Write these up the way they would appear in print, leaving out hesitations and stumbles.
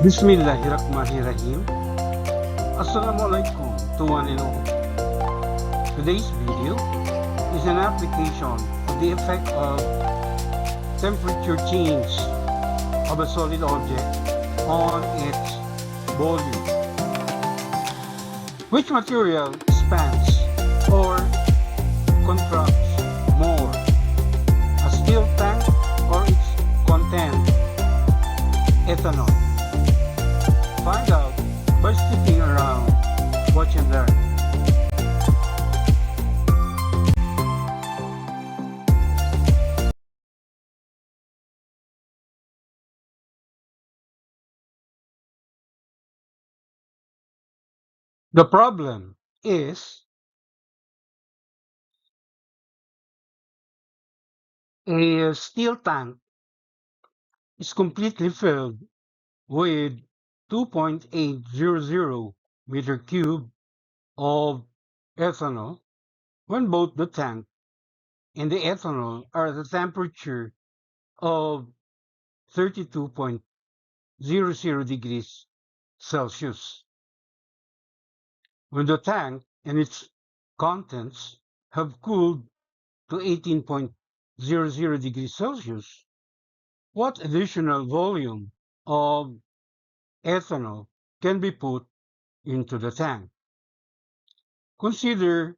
Bismillahirrahmanirrahim. Assalamualaikum to one and all. Today's video is an application of the effect of temperature change of a solid object on its volume. Which material expands or contracts more, a steel tank or its content, ethanol? Find out by sticking around, watch and learn. The problem is a steel tank is completely filled with 2.800 meter cube of ethanol when both the tank and the ethanol are at a temperature of 32.00 degrees Celsius. When the tank and its contents have cooled to 18.00 degrees Celsius, what additional volume of ethanol can be put into the tank? Consider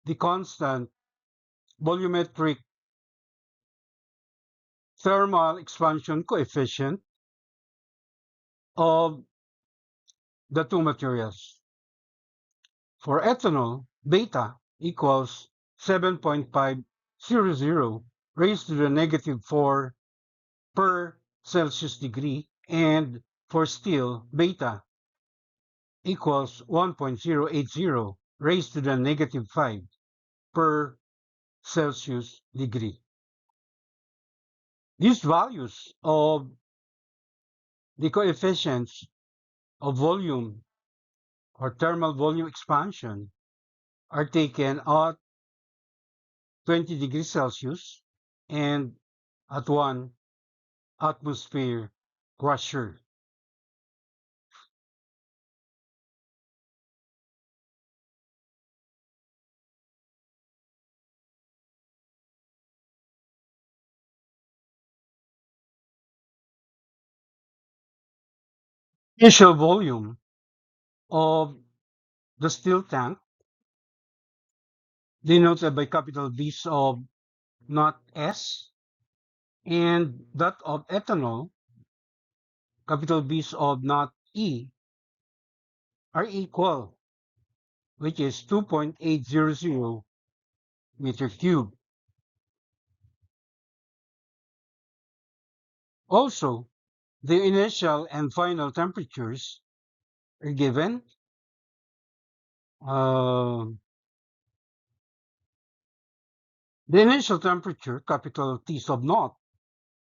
the constant volumetric thermal expansion coefficient of the two materials. For ethanol, beta equals 7.500 raised to the negative 4 per Celsius degree, and for steel, beta equals 1.080 raised to the negative 5 per Celsius degree. These values of the coefficients of volume or thermal volume expansion are taken at 20 degrees Celsius and at 1 atmosphere pressure. Initial volume of the steel tank, denoted by capital B's of not S, and that of ethanol, capital B's of not E, are equal, which is 2.800 meter cube. Also, the initial and final temperatures are given. The initial temperature, capital T sub naught,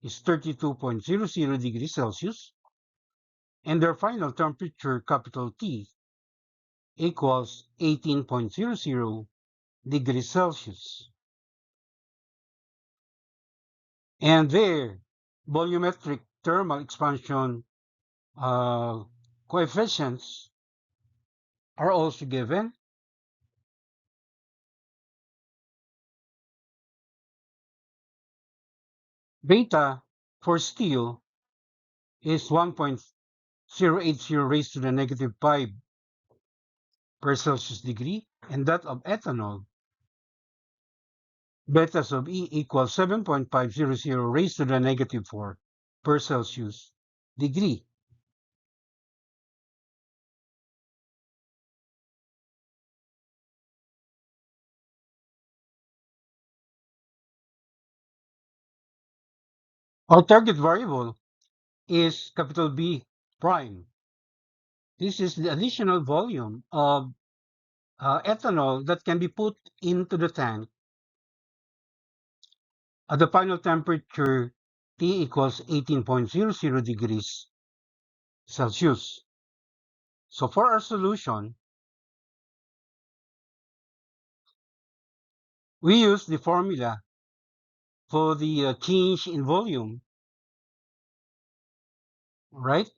is 32.00 degrees Celsius, and their final temperature, capital T, equals 18.00 degrees Celsius. And their volumetric thermal expansion coefficients are also given. Beta for steel is 1.080 raised to the negative 5 per Celsius degree, and that of ethanol, beta sub E equals 7.500 raised to the negative 4 per Celsius degree. Our target variable is capital B prime. This is the additional volume of ethanol that can be put into the tank at the final temperature T equals 18.00 degrees Celsius. So for our solution, we use the formula for the change in volume right?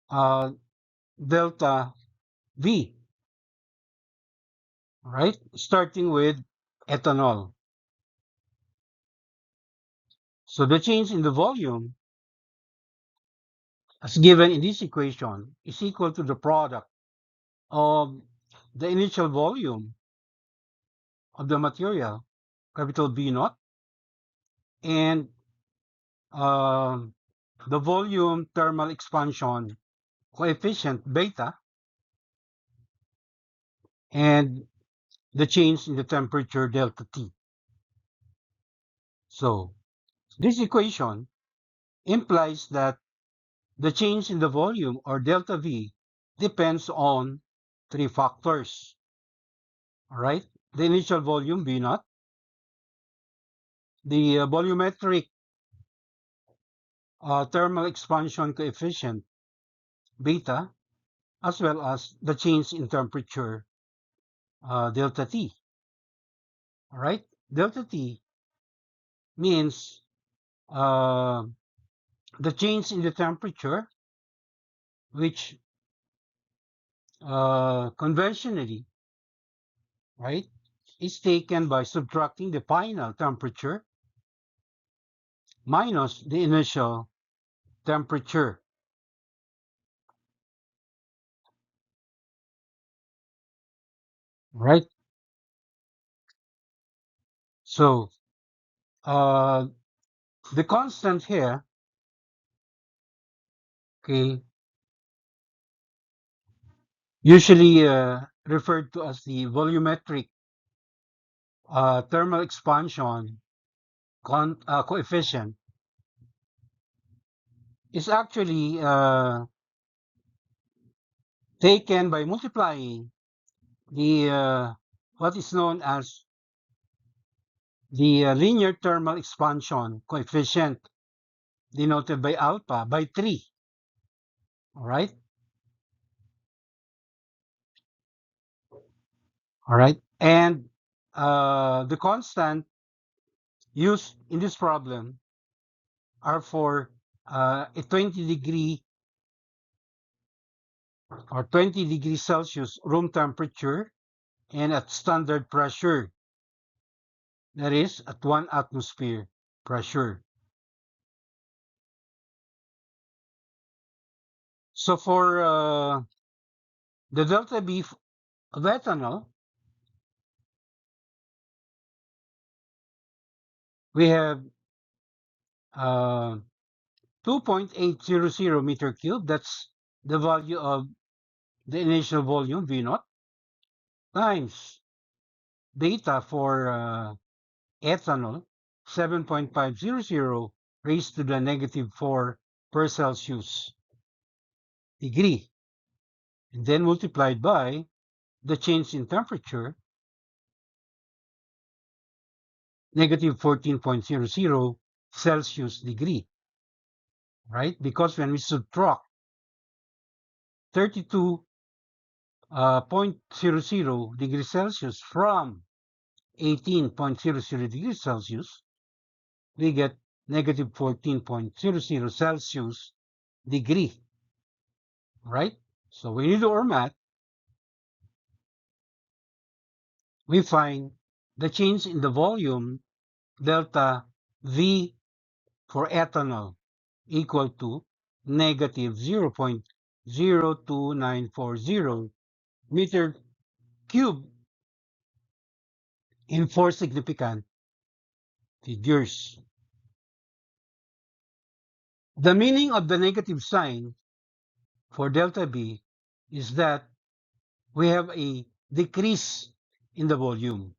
Uh, delta V, right? Starting with ethanol. So the change in the volume as given in this equation is equal to the product of the initial volume of the material, capital B naught, and um, the volume thermal expansion coefficient beta, and the change in the temperature delta T. So this equation implies that the change in the volume or delta V depends on three factors. All right, the initial volume V naught, the volumetric thermal expansion coefficient beta, as well as the change in temperature delta T. All right, delta T means uh, the change in the temperature, which conventionally, right, is taken by subtracting the final temperature minus the initial temperature. Right? So uh, the constant here, okay, usually referred to as the volumetric thermal expansion coefficient, is actually taken by multiplying the what is known as the linear thermal expansion coefficient, denoted by alpha, by 3. All right? All right. And the constant used in this problem are for a 20 degrees Celsius room temperature and at standard pressure, that is at 1 atmosphere pressure. So for the delta B of ethanol, we have uh, 2.800 meter cube. That's the value of the initial volume V naught times beta for ethanol, 7.500 raised to the negative 4 per Celsius degree, and then multiplied by the change in temperature, negative 14.00 Celsius degree, right? Because when we subtract 32.00 degrees Celsius from 18.00 degrees Celsius, we get negative 14.00 Celsius degree, right? So when we do our math, we find the change in the volume delta V for ethanol equal to negative 0.02940 meter cube in 4 significant figures. The meaning of the negative sign for delta B is that we have a decrease in the volume.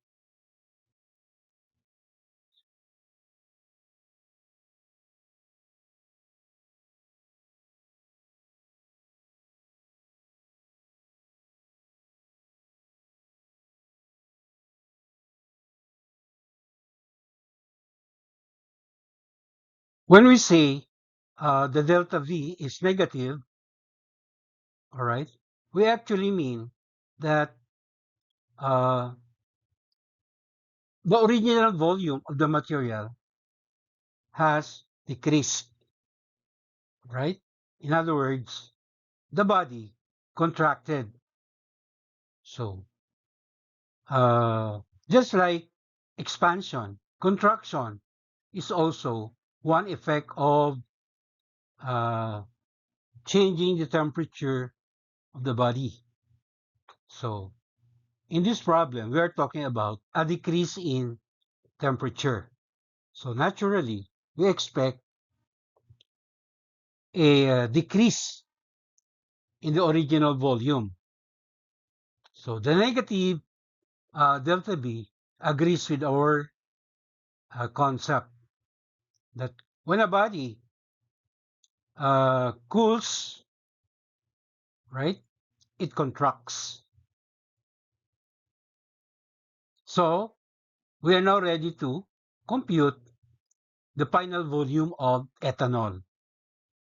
When we say the delta V is negative, all right, we actually mean that uh, the original volume of the material has decreased, right? In other words, the body contracted. So, uh, just like expansion, contraction is also one effect of uh, changing the temperature of the body. So, in this problem, we are talking about a decrease in temperature. So, naturally, we expect a decrease in the original volume. So, the negative delta V agrees with our concept that when a body cools, right, it contracts. So we are now ready to compute the final volume of ethanol,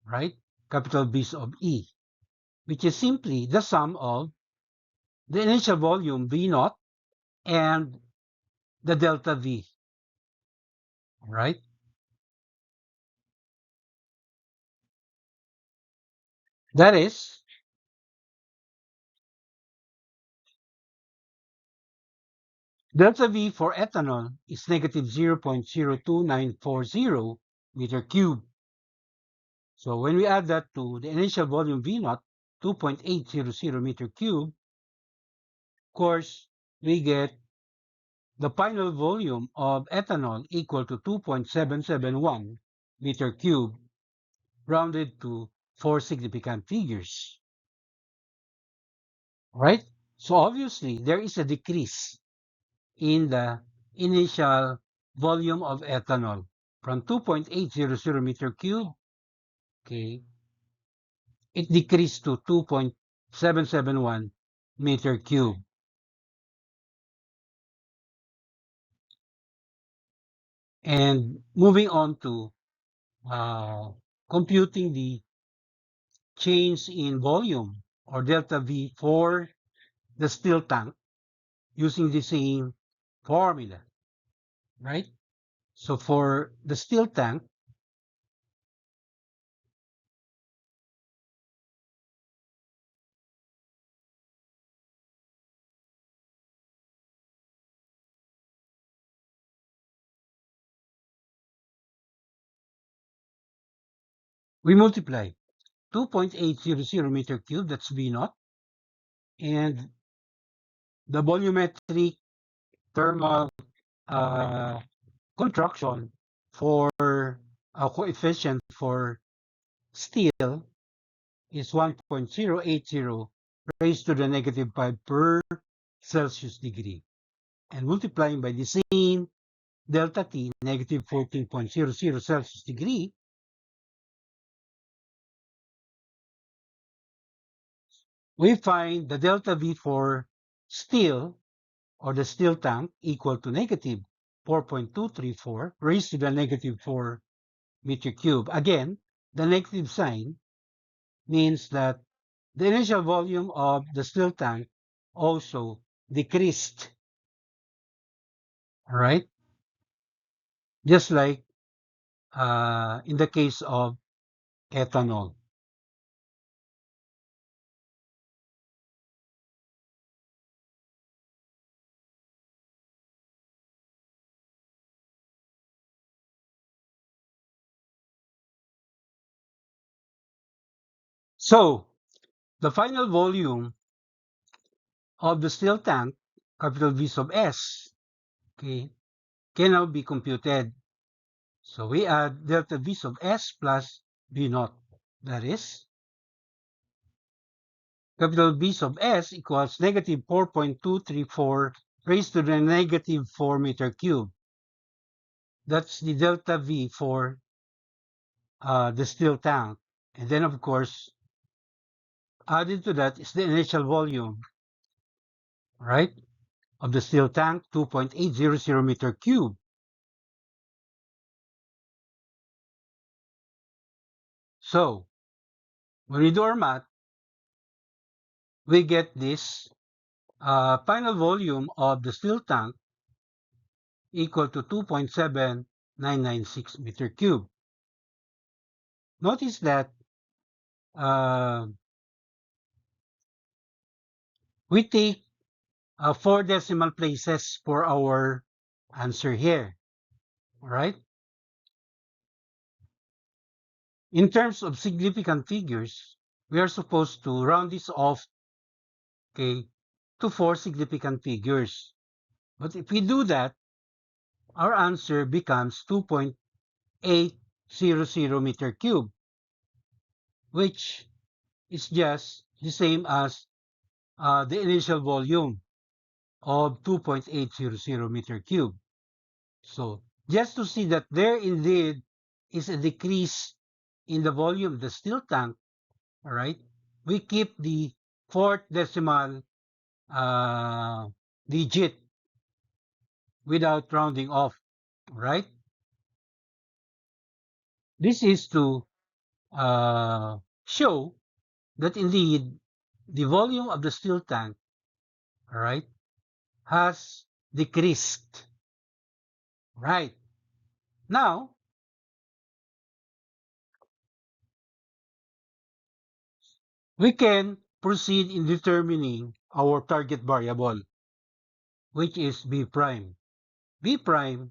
right? Capital B of E, which is simply the sum of the initial volume V naught and the delta V, right? That is, delta V for ethanol is negative 0.02940 meter cubed. So when we add that to the initial volume V naught, 2.800 meter cubed, of course, we get the final volume of ethanol equal to 2.771 meter cubed, rounded to four significant figures, right? So obviously, there is a decrease in the initial volume of ethanol from 2.800 meter cubed, okay, it decreased to 2.771 meter cubed. And moving on to uh, computing the change in volume or delta V for the still tank using the same formula, right? So for the still tank, we multiply 2.800 meter cubed, that's V naught, and the volumetric thermal uh, contraction for a coefficient for steel is 1.080 raised to the negative 5 per Celsius degree. And multiplying by the same delta T, negative 14.00 Celsius degree, we find the delta V for steel or the steel tank equal to negative 4.234 raised to the negative 4 meter cube. Again, the negative sign means that the initial volume of the steel tank also decreased, all right? Just like in the case of ethanol. So the final volume of the steel tank, capital V sub S, okay, can now be computed. So we add delta V sub S plus V naught. That is, capital B sub S equals negative 4.234 raised to the negative 4 meter cube. That's the delta V for the steel tank. And then, of course, added to that is the initial volume, right, of the steel tank, 2.800 meter cube. So when we do our math, we get this final volume of the steel tank equal to 2.7996 meter cube. Notice that we take 4 decimal places for our answer here. All right. In terms of significant figures, we are supposed to round this off, okay, to 4 significant figures. But if we do that, our answer becomes 2.800 meter cube, which is just the same as the initial volume of 2.800 meter cube. So just to see that there indeed is a decrease in the volume of the steel tank, all right, we keep the fourth decimal digit without rounding off, right? This is to show that indeed the volume of the steel tank, all right, has decreased. Right. Now, we can proceed in determining our target variable, which is B prime. B prime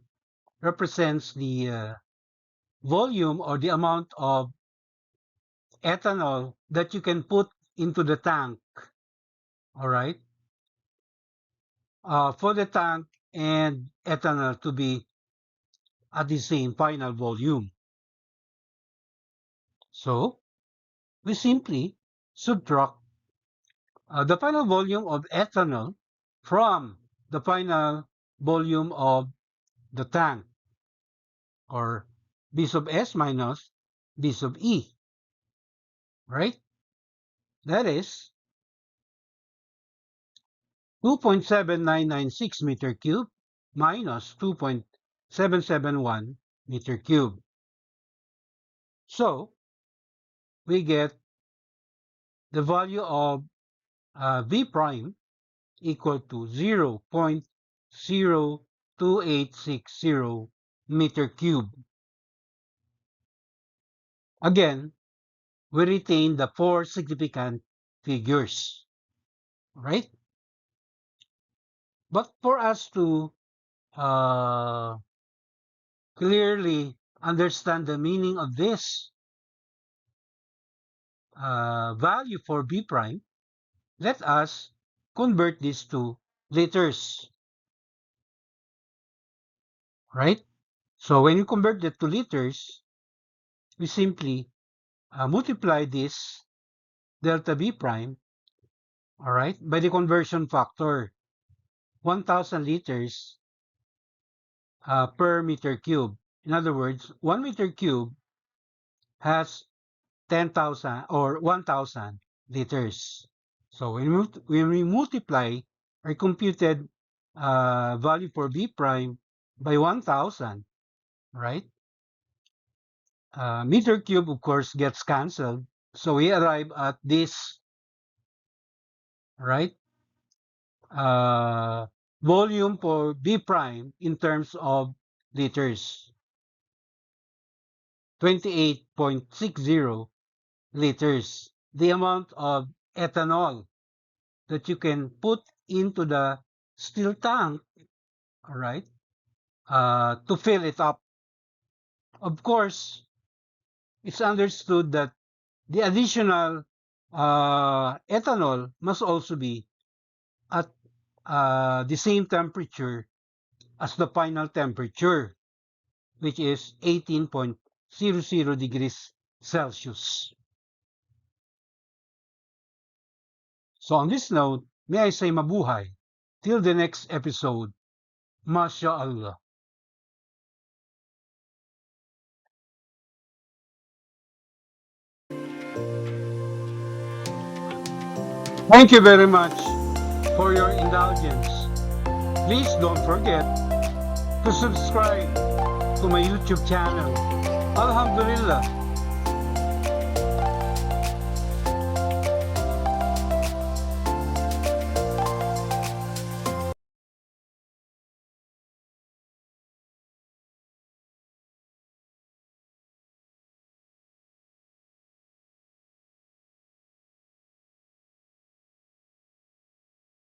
represents the volume or the amount of ethanol that you can put into the tank, all right, for the tank and ethanol to be at the same final volume. So we simply subtract the final volume of ethanol from the final volume of the tank, or B sub S minus B sub E, right? That is 2.7996 meter cube minus 2.771 meter cube. So we get the value of V prime equal to 0.02860 meter cube. Again, we retain the 4 significant figures, right? But for us to clearly understand the meaning of this value for B prime, let us convert this to liters, right? So when you convert that to liters, we simply multiply this delta B prime, all right, by the conversion factor, 1,000 liters per meter cube. In other words, 1 meter cube has 10,000 or 1,000 liters. So when we multiply our computed value for B prime by 1,000, right? Meter cube, of course, gets cancelled. So we arrive at this, right? Volume for B prime in terms of liters, 28.60 liters. The amount of ethanol that you can put into the steel tank, all right, to fill it up. Of course, it's understood that the additional ethanol must also be at the same temperature as the final temperature, which is 18.00 degrees Celsius. So on this note, may I say mabuhay. Till the next episode, MashaAllah. Thank you very much for your indulgence. Please don't forget to subscribe to my YouTube channel. Alhamdulillah,